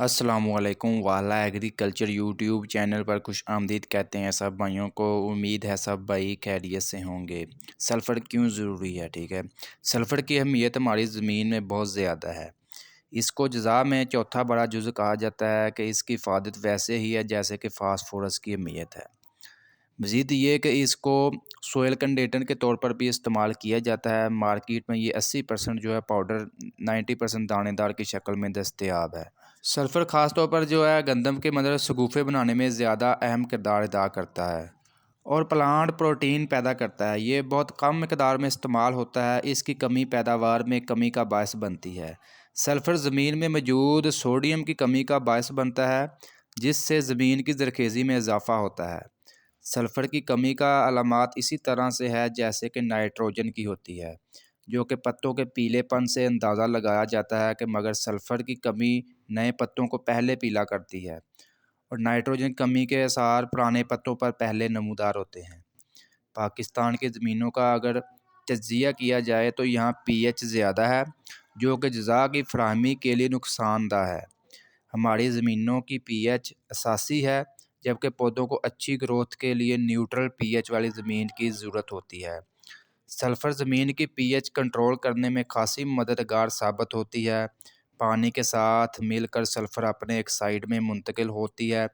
अस्सलाम वालेकुम वाला एग्रीकल्चर यूट्यूब चैनल पर खुश आमदीद कहते हैं सब भाइयों को। उम्मीद है सब भाई खैरियत से होंगे। सल्फ़र क्यों ज़रूरी है? ठीक है, सल्फ़र की अहमियत हमारी ज़मीन में बहुत ज़्यादा है। इसको ग़िज़ा में चौथा बड़ा जुज़ कहा जाता है कि इसकी इफ़ादत वैसे ही है जैसे कि फ़ास्फ़ोरस की अहमियत है। मज़ीद ये कि इसको सोयल कंटेंट के तौर पर भी इस्तेमाल किया जाता है। मार्केट में ये 80% जो है पाउडर, 90% दानेदार की शक्ल में दस्तयाब है। सल्फ़र ख़ास तौर पर जो है गंदम के मतलब शगुफ़े बनाने में ज़्यादा अहम किरदार अदा करता है और प्लांट प्रोटीन पैदा करता है। ये बहुत कम मिकदार में इस्तेमाल होता है। इसकी कमी पैदावार में कमी का बायस बनती है। सल्फ़र ज़मीन में मौजूद सोडियम की कमी का बायस बनता है, जिससे ज़मीन की ज़रख़ेज़ी में इजाफ़ा होता है। सल्फ़र की कमी का अलामात इसी तरह से है जैसे कि नाइट्रोजन की होती है, जो कि पत्तों के पीलेपन से अंदाज़ा लगाया जाता है कि मगर सल्फ़र की कमी नए पत्तों को पहले पीला करती है और नाइट्रोजन कमी के आसार पुराने पत्तों पर पहले नमूदार होते हैं। पाकिस्तान की ज़मीनों का अगर तज्ज़िया किया जाए तो यहाँ पीएच ज़्यादा है, जो कि ग़िज़ा की फ़राहमी के लिए नुकसानदा है। हमारी ज़मीनों की पीएच 88 है, जबकि पौधों को अच्छी ग्रोथ के लिए न्यूट्रल पीएच वाली ज़मीन की ज़रूरत होती है। सल्फ़र ज़मीन की पीएच कंट्रोल करने में खासी मददगार साबित होती है। पानी के साथ मिलकर सल्फ़र अपने एक साइड में मुंतकिल होती है,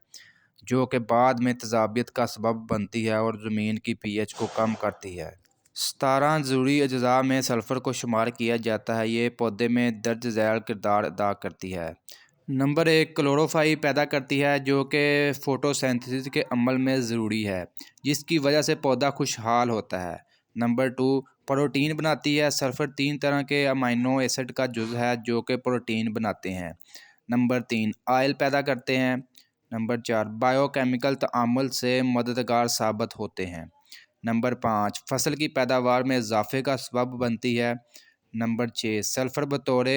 जो कि बाद में तेज़ाबियत का सबब बनती है और ज़मीन की पीएच को कम करती है। 17 ज़रूरी अज़्ज़ा में सल्फ़र को शुमार किया जाता है। ये पौधे में दर्ज ज़ैल किरदार अदा करती है। नंबर 1, क्लोरोफाइल पैदा करती है, जो कि फ़ोटोसिंथेसिस के अमल में ज़रूरी है, जिसकी वजह से पौधा खुशहाल होता है। नंबर 2, प्रोटीन बनाती है। सल्फ़र 3 तरह के अमाइनो एसिड का जुज़ है जो कि प्रोटीन बनाते हैं। नंबर 3, ऑयल पैदा करते हैं। नंबर 4, बायोकेमिकल तआमुल से मददगार साबित होते हैं। नंबर 5, फसल की पैदावार में इजाफ़े का सबब बनती है। नंबर 6, सल्फ़र बतौर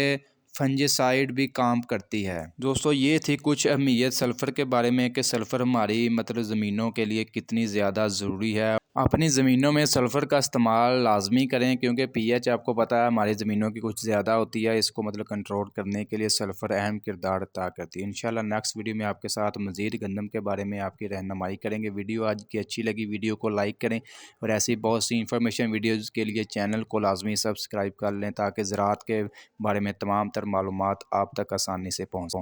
फंजिसाइड भी काम करती है। दोस्तों, ये थी कुछ अहमियत सल्फ़र के बारे में कि सल्फ़र हमारी मतलब ज़मीनों के लिए कितनी ज़्यादा ज़रूरी है। अपनी ज़मीनों में सल्फ़र का इस्तेमाल लाजमी करें, क्योंकि पीएच आपको पता है हमारी ज़मीनों की कुछ ज़्यादा होती है। इसको मतलब कंट्रोल करने के लिए सल्फ़र अहम किरदार अदा करती है। इंशाल्लाह नेक्स्ट वीडियो में आपके साथ मज़ीद गंदम के बारे में आपकी रहनुमाई करेंगे। वीडियो आज की अच्छी लगी, वीडियो को लाइक करें और ऐसी बहुत सी इंफॉर्मेशन वीडियोज़ के लिए चैनल को लाजमी सब्सक्राइब कर लें, ताकि ज़राअत के बारे में तमाम तर मालूमात आप तक आसानी से पहुँच